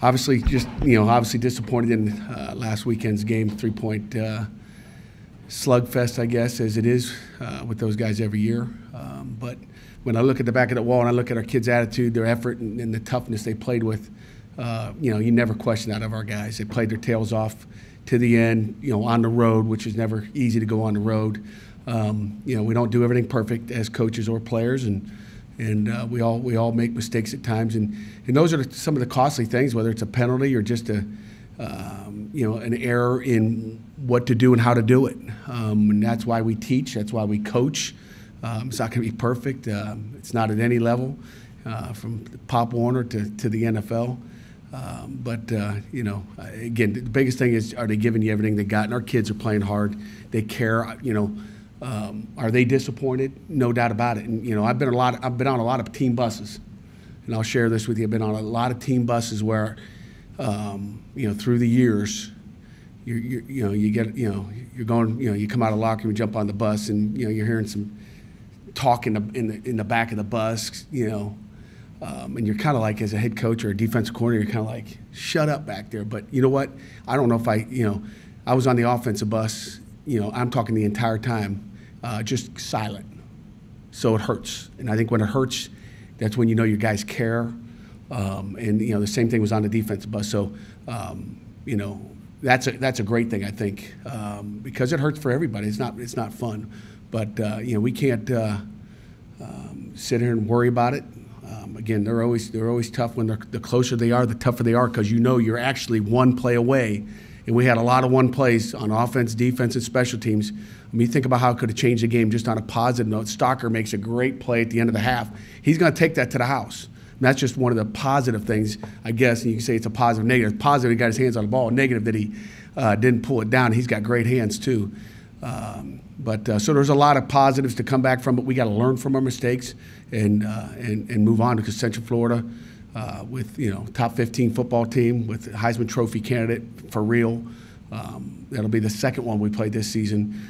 Obviously, obviously disappointed in last weekend's game, 3-point slugfest, I guess, as it is with those guys every year. But when I look at the back of the wall and I look at our kids' attitude, their effort, and the toughness they played with, you never question that of our guys. They played their tails off to the end, on the road, which is never easy to go on the road. We don't do everything perfect as coaches or players, and we all make mistakes at times, and those are some of the costly things, whether it's a penalty or just an error in what to do and how to do it. And that's why we teach. That's why we coach. It's not going to be perfect. It's not at any level, from Pop Warner to the NFL. But again, the biggest thing is, are they giving you everything they got? And our kids are playing hard. They care. Are they disappointed? No doubt about it. And I've been on a lot of team buses, and I'll share this with you. I've been on a lot of team buses where, through the years, you come out of the locker room, you jump on the bus, and you're hearing some talk in the back of the bus, and you're kind of like, as a head coach or a defensive coordinator, you're kind of like, shut up back there. But you know what? I don't know if I was on the offensive bus. I'm talking the entire time, just silent. So it hurts. And I think when it hurts, that's when your guys care. And the same thing was on the defensive bus. So, that's a great thing, I think, because it hurts for everybody. It's not fun. But, we can't sit here and worry about it. Again, they're always tough. When the closer they are, the tougher they are, because you're actually one play away. And we had a lot of one plays on offense, defense, and special teams. You think about how it could have changed the game just on a positive note. Stalker makes a great play at the end of the half. He's going to take that to the house. And that's just one of the positive things, I guess. And you can say it's a positive, negative. Positive, he got his hands on the ball. Negative, that he didn't pull it down. He's got great hands, too. So there's a lot of positives to come back from, but we got to learn from our mistakes and move on, because Central Florida, with top 15 football team, with Heisman Trophy candidate for real. That'll be the second one we played this season.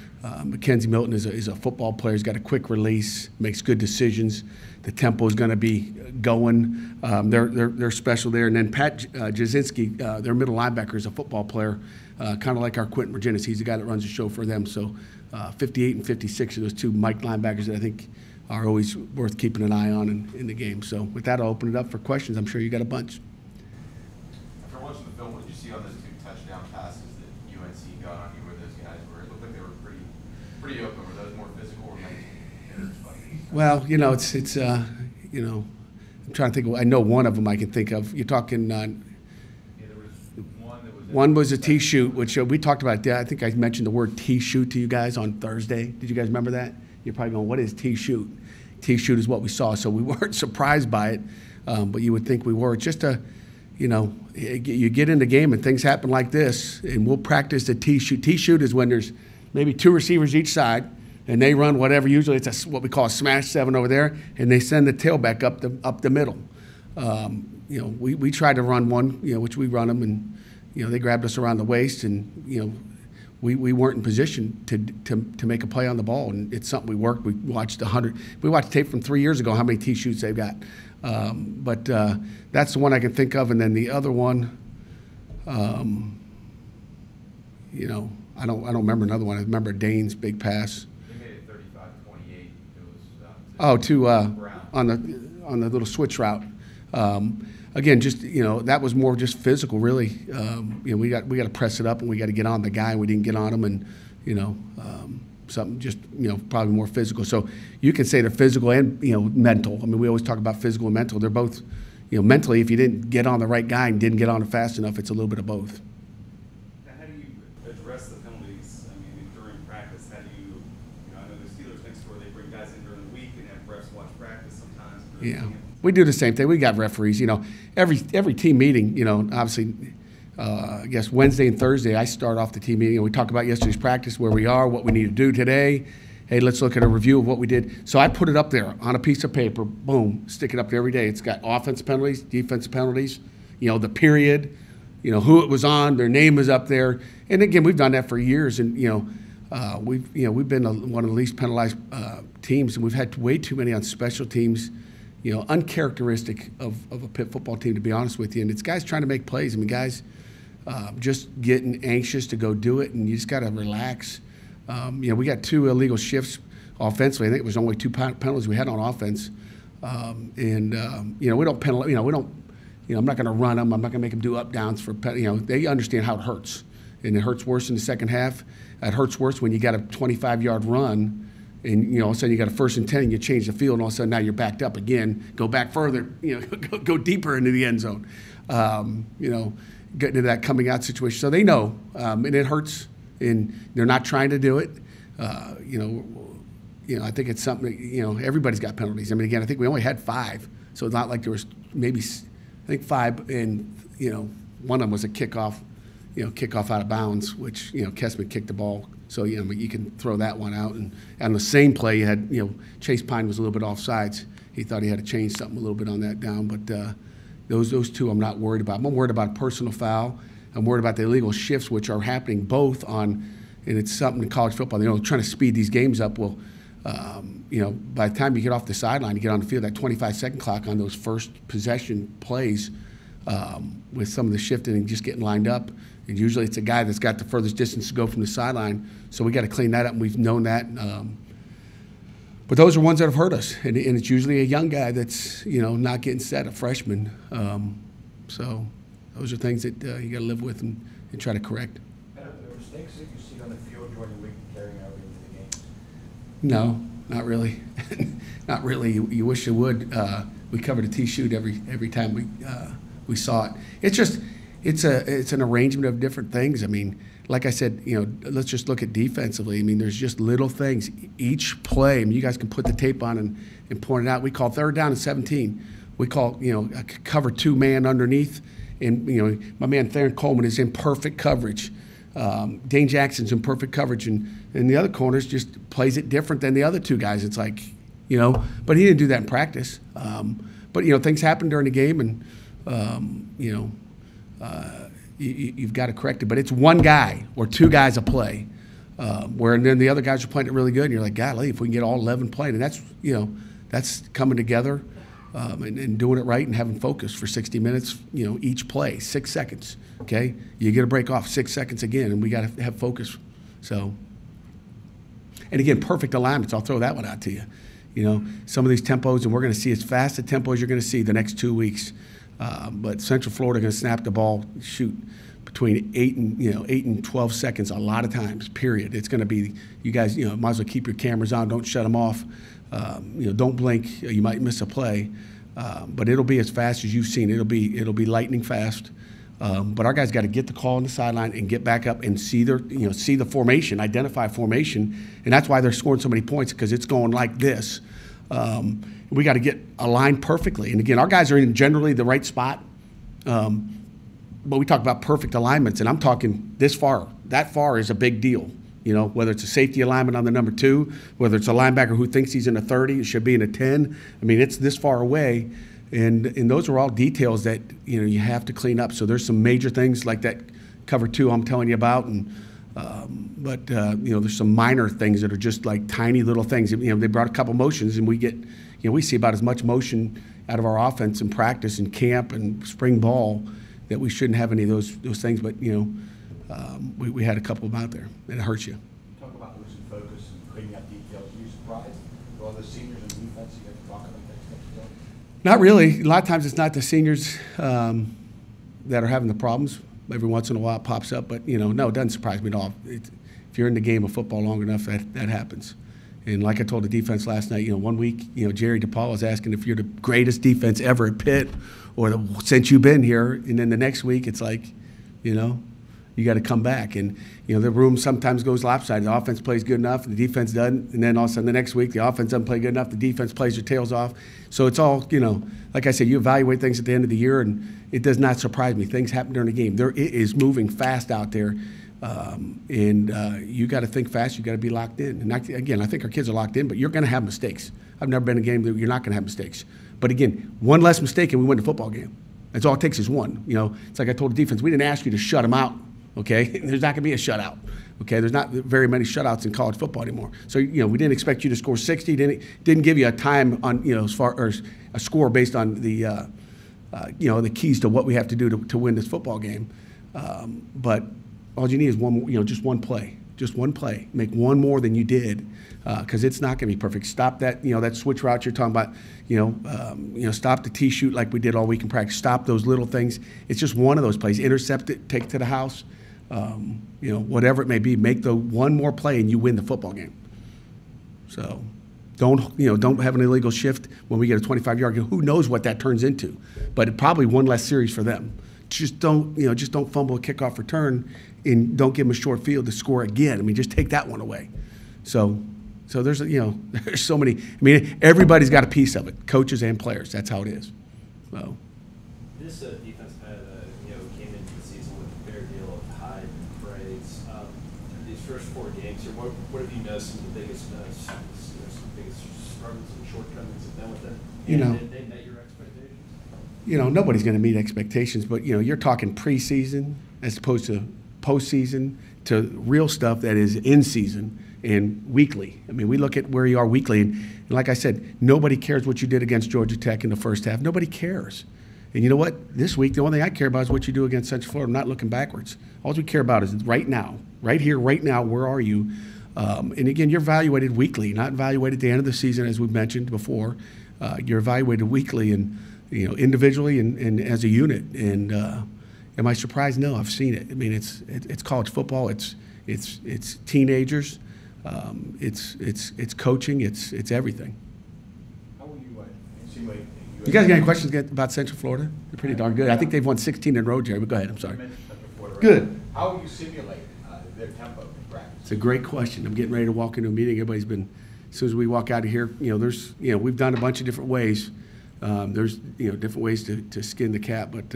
Mackenzie Milton is a football player. He's got a quick release, makes good decisions. The tempo is going to be going. They're special there. And then Pat Jasinski, their middle linebacker, is a football player, kind of like our Quentin Virginis. He's the guy that runs the show for them. So 58 and 56 are those two Mike linebackers that I think are always worth keeping an eye on in the game. So with that, I'll open it up for questions. I'm sure you got a bunch. After watching the film, what did you see on those two touchdown passes that UNC got on you, where those guys were? It looked like they were pretty open. Were those more physical or mental? Well, it's I'm trying to think. I know one of them I can think of. You're talking. There was one that was. One was a tee shoot, which we talked about that. I think I mentioned the word tee shoot to you guys on Thursday. Did you guys remember that? You're probably going, what is tee shoot? Tee shoot is what we saw, so we weren't surprised by it, but you would think we were. Just you get in the game and things happen like this, and we'll practice the tee shoot. Tee shoot is when there's maybe two receivers each side, and they run whatever. Usually it's what we call a smash 7 over there, and they send the tailback up the middle. We tried to run one, which we run them, and they grabbed us around the waist, and we weren't in position to make a play on the ball, and it's something we worked. We watched tape from 3 years ago, how many tee shoots they've got. But that's the one I can think of, and then the other one, I don't remember another one. I remember Dane's big pass. They made it 35-28. It was on the little switch route. Again, just that was more just physical, really. We got to press it up, and we got to get on the guy. We didn't get on him, and something just probably more physical. So you can say they're physical and mental. I mean, we always talk about physical and mental. They're both mentally. If you didn't get on the right guy and didn't get on it fast enough, it's a little bit of both. Now, how do you address the penalties? I mean, during practice, how do you? I know the Steelers next door, they bring guys in during the week and have refs watch practice sometimes. Yeah. We do the same thing. We got referees. Every team meeting. Obviously, I guess Wednesday and Thursday I start off the team meeting. We talk about yesterday's practice, where we are, what we need to do today. Hey, let's look at a review of what we did. So I put it up there on a piece of paper. Boom, stick it up there every day. It's got offense penalties, defensive penalties. The period. Who it was on. Their name is up there. And again, we've done that for years. And we've been one of the least penalized teams, and we've had way too many on special teams. uncharacteristic of a Pitt football team, to be honest with you. And it's guys trying to make plays. I mean, guys just getting anxious to go do it, and you just got to relax. We got 2 illegal shifts offensively. I think it was only 2 penalties we had on offense. We don't penalize. I'm not going to run them. I'm not going to make them do up downs for. They understand how it hurts, and it hurts worse in the second half. It hurts worse when you got a 25-yard run, and all of a sudden you got a 1st and 10, and you change the field, and all of a sudden now you're backed up again. Go back further. Go deeper into the end zone. Getting into that coming out situation. So they know, and it hurts, and they're not trying to do it. I think it's something. Everybody's got penalties. I mean, again, I think we only had 5, so it's not like there was maybe. I think 5, and one of them was a kickoff, kickoff out of bounds, which Kessman kicked the ball, so you can throw that one out. And on the same play, you had Chase Pine was a little bit offsides. He thought he had to change something a little bit on that down, but those 2 I'm not worried about. I'm worried about a personal foul. I'm worried about the illegal shifts, which are happening both on, and it's something in college football. Trying to speed these games up. Well, by the time you get off the sideline, you get on the field, that 25-second clock on those first possession plays with some of the shifting and just getting lined up. And usually it's a guy that's got the furthest distance to go from the sideline. So we got to clean that up, and we've known that. But those are ones that have hurt us. And it's usually a young guy that's, not getting set, a freshman. So those are things that you got to live with and try to correct. Are there mistakes that you see on the field during the week carrying over into the games? No, not really. Not really. You wish you would. We covered a tee shoot every time we saw it. It's an arrangement of different things. I mean, like I said, let's just look at defensively. I mean, there's just little things. Each play, I mean, you guys can put the tape on and point it out. We call 3rd down and 17. We call, a cover 2 man underneath. And, my man Theron Coleman is in perfect coverage. Dane Jackson's in perfect coverage. And the other corners just plays it different than the other 2 guys. It's like, but he didn't do that in practice. But, things happen during the game, and, you've got to correct it. But it's 1 guy or 2 guys a play, where then the other guys are playing it really good, and you're like, golly, if we can get all 11 playing. And that's, that's coming together and doing it right and having focus for 60 minutes, each play, 6 seconds, okay? You get a break off, 6 seconds again, and we got to have focus. So, and again, perfect alignments. I'll throw that one out to you. Some of these tempos, and we're going to see as fast a tempo as you're going to see the next 2 weeks. But Central Florida going to snap the ball, shoot between 8 and 12 seconds a lot of times. Period. It's going to be, you guys, might as well keep your cameras on. Don't shut them off. Don't blink. You might miss a play. But it'll be as fast as you've seen. It'll be lightning fast. But our guys got to get the call on the sideline and get back up and see the formation, identify formation, and that's why they're scoring so many points, because it's going like this. We got to get aligned perfectly. And again, our guys are in generally the right spot. But we talk about perfect alignments, and I'm talking this far. That far is a big deal. Whether it's a safety alignment on the number 2, whether it's a linebacker who thinks he's in a 30, it should be in a 10. I mean, it's this far away. And those are all details that, you have to clean up. So there's some major things like that cover 2 I'm telling you about. But there's some minor things that are just like tiny little things. They brought a couple motions, and we get, we see about as much motion out of our offense in practice and camp and spring ball that we shouldn't have any of those things. But, we had a couple of them out there, and it hurts you. Talk about losing focus and cleaning up details. Are you surprised with all the seniors in defense you get to talk about things? Not really. A lot of times it's not the seniors that are having the problems. Every once in a while it pops up, but no, it doesn't surprise me at all. If you're in the game of football long enough, that happens. And like I told the defense last night, 1 week, Jerry DePaul was asking if you're the greatest defense ever at Pitt or since you've been here, and then the next week it's like, you got to come back. And, the room sometimes goes lopsided. The offense plays good enough, the defense doesn't. And then all of a sudden the next week, the offense doesn't play good enough, the defense plays their tails off. So it's all, like I said, you evaluate things at the end of the year, and it does not surprise me. Things happen during the game. It is moving fast out there. You got to think fast. You got to be locked in. And again, I think our kids are locked in, but you're going to have mistakes. I've never been in a game that you're not going to have mistakes. But again, one less mistake and we win the football game. That's all it takes is one. It's like I told the defense, we didn't ask you to shut them out, Okay, there's not going to be a shutout. Okay, there's not very many shutouts in college football anymore. So we didn't expect you to score 60. Didn't give you a time on as far as a score based on the the keys to what we have to do to win this football game. But all you need is just one play. Just one play. Make one more than you did, because it's not going to be perfect. Stop that that switch route you're talking about. Stop the tee shoot like we did all week in practice. Stop those little things. It's just one of those plays. Intercept it. Take it to the house. Whatever it may be, make the one more play and you win the football game. So don't have an illegal shift when we get a 25-yard. Who knows what that turns into? But probably one less series for them. Just don't fumble a kickoff return and don't give them a short field to score again. I mean, just take that one away. So there's there's so many. I mean, everybody's got a piece of it, coaches and players. That's how it is. So. This defense had, came into the season with a fair deal of hype and praise. These first 4 games here, what have you noticed some of the biggest struggles and shortcomings have been with it? They met your expectations? Nobody's going to meet expectations, but you're talking preseason as opposed to postseason to real stuff that is in season and weekly. I mean, we look at where you are weekly, and like I said, nobody cares what you did against Georgia Tech in the first half. Nobody cares. And you know what? This week, the only thing I care about is what you do against Central Florida. I'm not looking backwards. All we care about is right now, right here, right now, where are you? And again, you're evaluated weekly, not evaluated at the end of the season, as we've mentioned before. You're evaluated weekly and individually and as a unit. And am I surprised? No, I've seen it. I mean, it's college football. It's teenagers. It's coaching. It's everything. How will you insinuate? You guys got any questions about Central Florida? They're pretty darn good. I think they've won 16 in a row, Jerry, but go ahead. I'm sorry. Good. How will you simulate their tempo in practice? It's a great question. I'm getting ready to walk into a meeting. Everybody's been, as soon as we walk out of here, we've done a bunch of different ways. There's, different ways to skin the cat, but,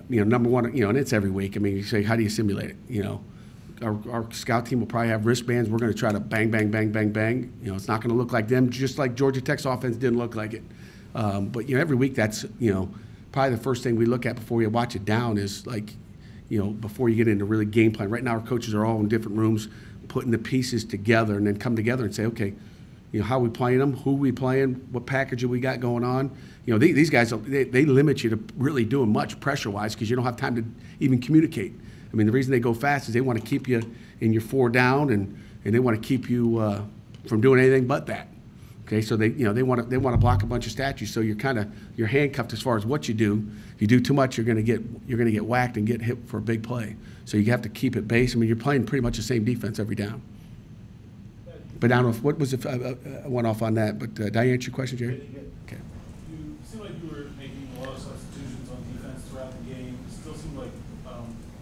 number one, and it's every week. I mean, you say, how do you simulate it? Our scout team will probably have wristbands. We're going to try to bang, bang, bang, bang, bang. It's not going to look like them, just like Georgia Tech's offense didn't look like it. But every week that's probably the first thing we look at before we watch it down is like before you get into really game plan. Right now our coaches are all in different rooms putting the pieces together and then come together and say, okay, how are we playing them, who are we playing, what package have we got going on. These guys they limit you to really doing much pressure wise because you don't have time to even communicate. I mean, the reason they go fast is they want to keep you in your 4 down and they want to keep you from doing anything but that. Okay, so they want to block a bunch of statues, so you're handcuffed as far as what you do. If you do too much, you're going to get whacked and get hit for a big play. So you have to keep it base. I mean, you're playing pretty much the same defense every down. But I don't know what was I went off on that. But did I answer your question, Jerry? Okay. You seemed like you were making a lot of substitutions on defense throughout the game. It still seemed like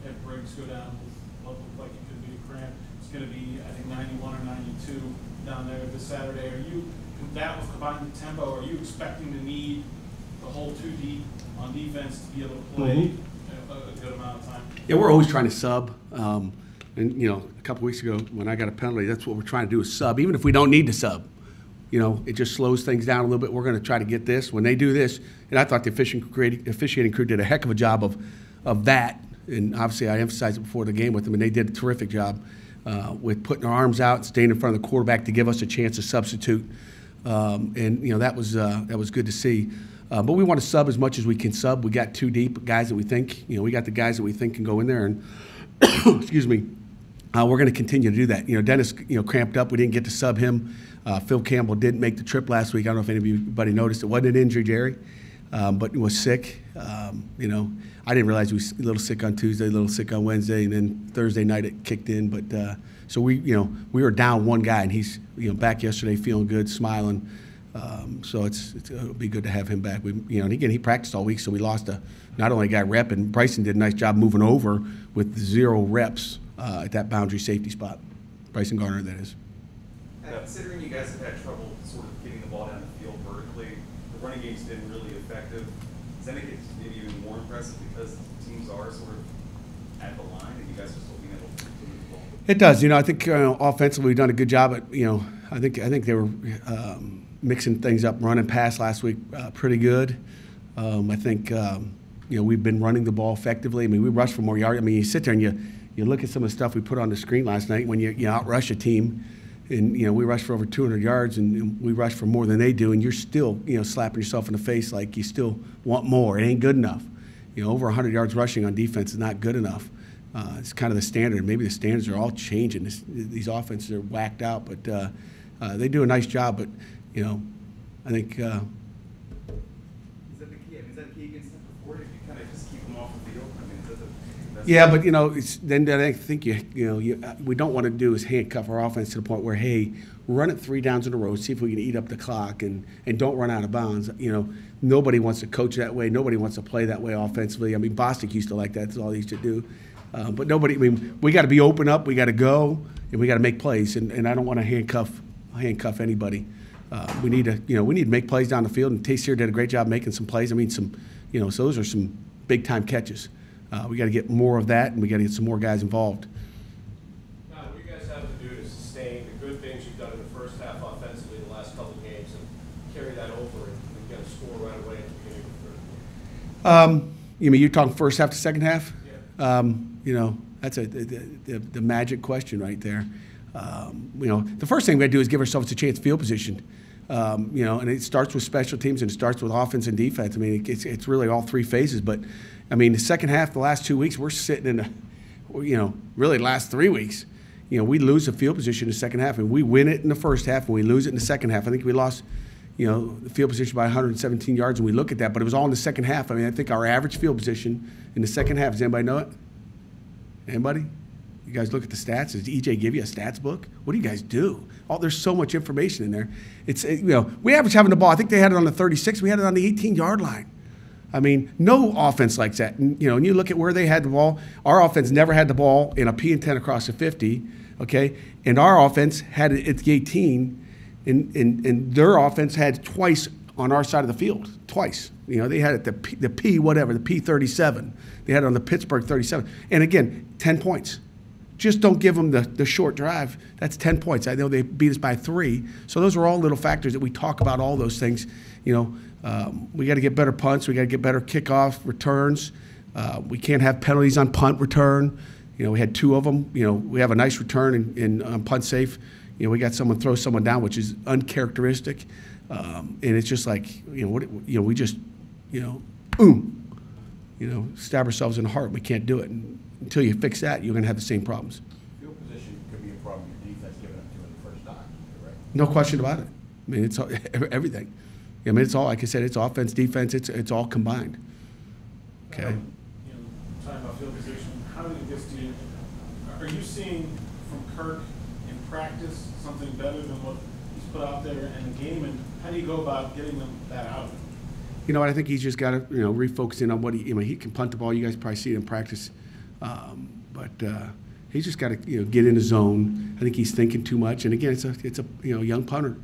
if breaks go down, what looked like it could be a cramp. It's going to be, I think, 91 or 92 down there this Saturday. That was combined with tempo. Are you expecting to need the whole 2 deep on defense to be able to play a good amount of time? Yeah, we're always trying to sub. And a couple weeks ago when I got a penalty, that's what we're trying to do is sub, even if we don't need to sub. It just slows things down a little bit. We're going to try to get this. When they do this, and I thought the officiating crew did a heck of a job of that. And obviously I emphasized it before the game with them, and they did a terrific job with putting their arms out and staying in front of the quarterback to give us a chance to substitute. That was good to see. But we want to sub as much as we can sub. We got 2 deep guys that we think, we got the guys that we think can go in there. And excuse me, we're going to continue to do that. Dennis, cramped up. We didn't get to sub him. Phil Campbell didn't make the trip last week. I don't know if anybody noticed. It wasn't an injury, Jerry, but he was sick. I didn't realize he was a little sick on Tuesday, a little sick on Wednesday, and then Thursday night it kicked in. But so we were down 1 guy, and he's back yesterday, feeling good, smiling. So it'll be good to have him back. And again, he practiced all week, so we lost not only a guy rep, and Bryson did a nice job moving over with 0 reps at that boundary safety spot. Bryson Garner, that is. Considering you guys have had trouble sort of getting the ball down the field vertically, the running game's been really effective. Does that make it maybe even more impressive because teams are sort of at the line and you guys are still being able to move the ball? It does. I think offensively we've done a good job at, I think they were mixing things up, running pass last week pretty good. I think, we've been running the ball effectively. I mean, we rush for more yards. I mean, you sit there and you look at some of the stuff we put on the screen last night when you outrush a team, and we rush for over 200 yards, and we rush for more than they do, and you're still slapping yourself in the face like you still want more. It ain't good enough. Over 100 yards rushing on defense is not good enough. It's kind of the standard. Maybe the standards are all changing. These offenses are whacked out, but they do a nice job. But I think. Is that the key? I mean, is that the key against Central Florida? If you kind of just keep them off the field? I mean, is that the best? Yeah, but then I think we don't want to do is handcuff our offense to the point where, hey, run it 3 downs in a row, see if we can eat up the clock, and don't run out of bounds. Nobody wants to coach that way. Nobody wants to play that way offensively. I mean, Bostic used to like that. That's all he used to do. But nobody. I mean, we got to be open up. We got to go, and we got to make plays. And I don't want to handcuff anybody. We need to make plays down the field. And Taste here did a great job making some plays. I mean, so those are some big time catches. We got to get more of that, and we got to get some more guys involved. Now, what you guys have to do to sustain the good things you've done in the first half offensively the last couple of games and carry that over and get a score right away at the beginning of the third quarter? You mean you're talking first half to second half? Yeah. That's the magic question right there. The first thing we got to do is give ourselves a chance field position. And it starts with special teams and it starts with offense and defense. I mean, it's really all 3 phases. But, I mean, the second half, the last 2 weeks, we're sitting in really the last 3 weeks. We lose the field position in the second half, and we win it in the first half, and we lose it in the second half. I think we lost, the field position by 117 yards, and we look at that, but it was all in the second half. I mean, I think our average field position in the second half, does anybody know it? Anybody? You guys look at the stats. Does EJ give you a stats book? What do you guys do? There's so much information in there. We average having the ball. I think they had it on the 36. We had it on the 18-yard line. I mean, no offense likes that. And you look at where they had the ball. Our offense never had the ball in a P and 10 across the 50, okay? And our offense had it at the 18, and their offense had twice on our side of the field, twice. They had it the P37. They had it on the Pittsburgh 37. And again, 10 points. Just don't give them the short drive. That's 10 points. I know they beat us by 3. So those are all little factors that we talk about, all those things. We got to get better punts. We got to get better kickoff returns. We can't have penalties on punt return. We had 2 of them. We have a nice return in punt safe. We got someone throw someone down, which is uncharacteristic. And it's just like, we just, stab ourselves in the heart. We can't do it. And until you fix that, you're going to have the same problems. Field position could be a problem your defense giving up too many first times, correct? No question about it. I mean, it's everything. I mean, it's all, like I said, it's offense, defense, it's all combined. Okay. Talking about field position, how do you get to you? Are you seeing from Kirk in practice something better than what he's put out there in the game, and how do you go about getting that out of him? I think he's just got to, refocusing on what he can punt the ball. You guys probably see it in practice. But he's just got to, get in the zone. I think he's thinking too much. And again, it's a young punter.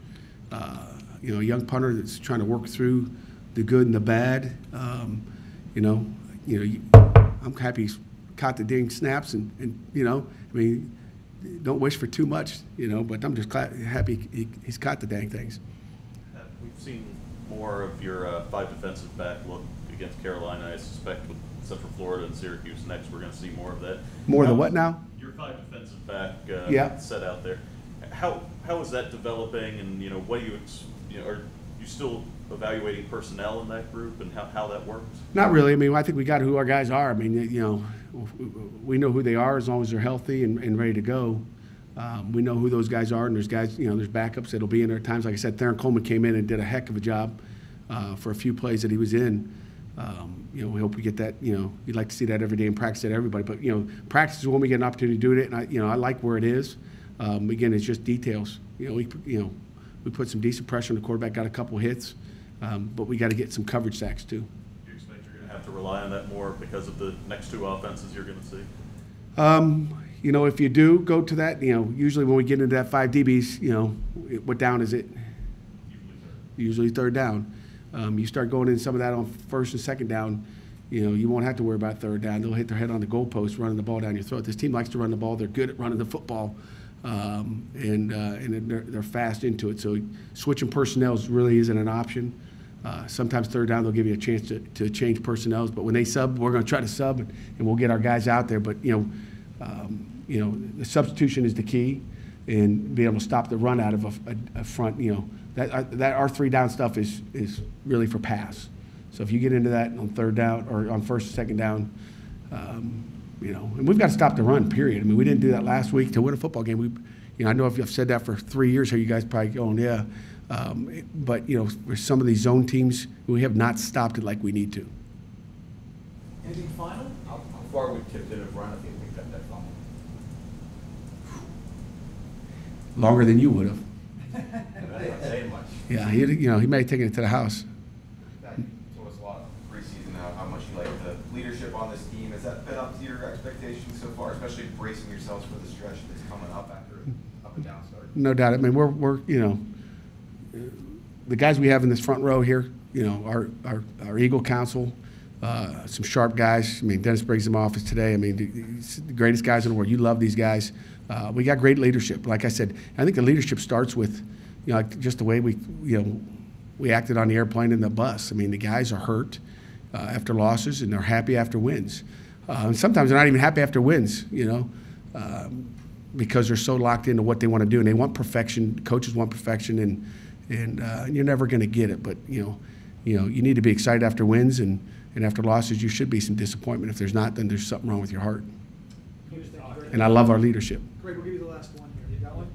A young punter that's trying to work through the good and the bad. I'm happy he's caught the dang snaps don't wish for too much, but I'm just happy he's caught the dang things. We've seen more of your 5 defensive back look against Carolina. I suspect with Central Florida and Syracuse next, we're going to see more of that. More than what now? Your 5 defensive back set out there. How is that developing, and what do you are you still evaluating personnel in that group and how that works? Not really. I mean, I think we got who our guys are. I mean, we know who they are as long as they're healthy and ready to go. We know who those guys are, and there's guys, there's backups that'll be in there at times. Like I said, Theron Coleman came in and did a heck of a job for a few plays that he was in. We hope we get that. You'd like to see that every day in practice at everybody. But practice is when we get an opportunity to do it, and I like where it is. Again, it's just details. We put some decent pressure on the quarterback, got a couple hits, but we got to get some coverage sacks too. Do you expect you're going to have to rely on that more because of the next 2 offenses you're going to see? If you do go to that, usually when we get into that 5 DBs, what down is it? Usually third down. You start going in some of that on first and second down, you won't have to worry about third down. They'll hit their head on the goalpost, running the ball down your throat. This team likes to run the ball. They're good at running the football, and they're fast into it. So switching personnel really isn't an option. Sometimes third down they'll give you a chance to change personnel, but when they sub, we're going to try to sub and we'll get our guys out there. But the substitution is the key, and being able to stop the run out of a front. That our 3-down stuff is really for pass. So if you get into that on third down or on first and second down, and we've got to stop the run. Period. I mean, we didn't do that last week to win a football game. I know if I've said that for 3 years here, you guys probably going, yeah. But for some of these zone teams, we have not stopped it like we need to. Anything final? How far would Pitt have run if you picked up that final? Longer than you would have. That's not saying much. Yeah, he may have taken it to the house. You told us a lot preseason how much you like the leadership on this team. Has that been up to your expectations so far, especially bracing yourselves for the stretch that's coming up after an up and down start? No doubt. I mean, we're the guys we have in this front row here, our Eagle Council, some sharp guys. I mean, Dennis brings them office today. I mean, he's the greatest guys in the world. You love these guys. We got great leadership. Like I said, I think the leadership starts with, just the way we acted on the airplane and the bus. I mean, the guys are hurt after losses, and they're happy after wins. And sometimes they're not even happy after wins, because they're so locked into what they want to do, and they want perfection. Coaches want perfection, and you're never going to get it. But you need to be excited after wins, and after losses, you should be some disappointment. If there's not, then there's something wrong with your heart. And I love our leadership. Greg, we'll give you the last one here. You got one?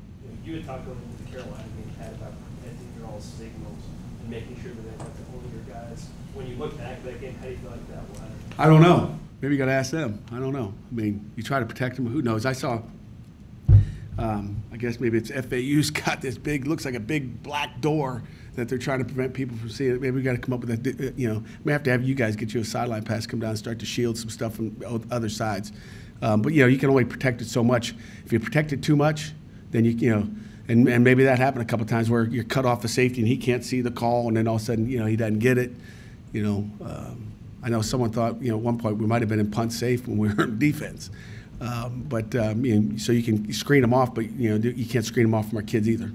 You had talked about the Carolina game had about protecting your all signals and making sure that they have to hold your guys. When you look back at that game, how do you feel like that went? I don't know. Maybe you got to ask them. I don't know. I mean, you try to protect them. Who knows? I saw. I guess maybe it's FAU's got this big, looks like a big black door that they're trying to prevent people from seeing it. Maybe we got to come up with a, we have to have you guys get you a sideline pass, come down and start to shield some stuff from other sides. But you can only protect it so much. If you protect it too much, then and maybe that happened a couple of times where you're cut off the safety and he can't see the call, and then all of a sudden, he doesn't get it. I know someone thought, at one point we might have been in punt safe when we were in defense. So you can screen them off, but you can't screen them off from our kids either.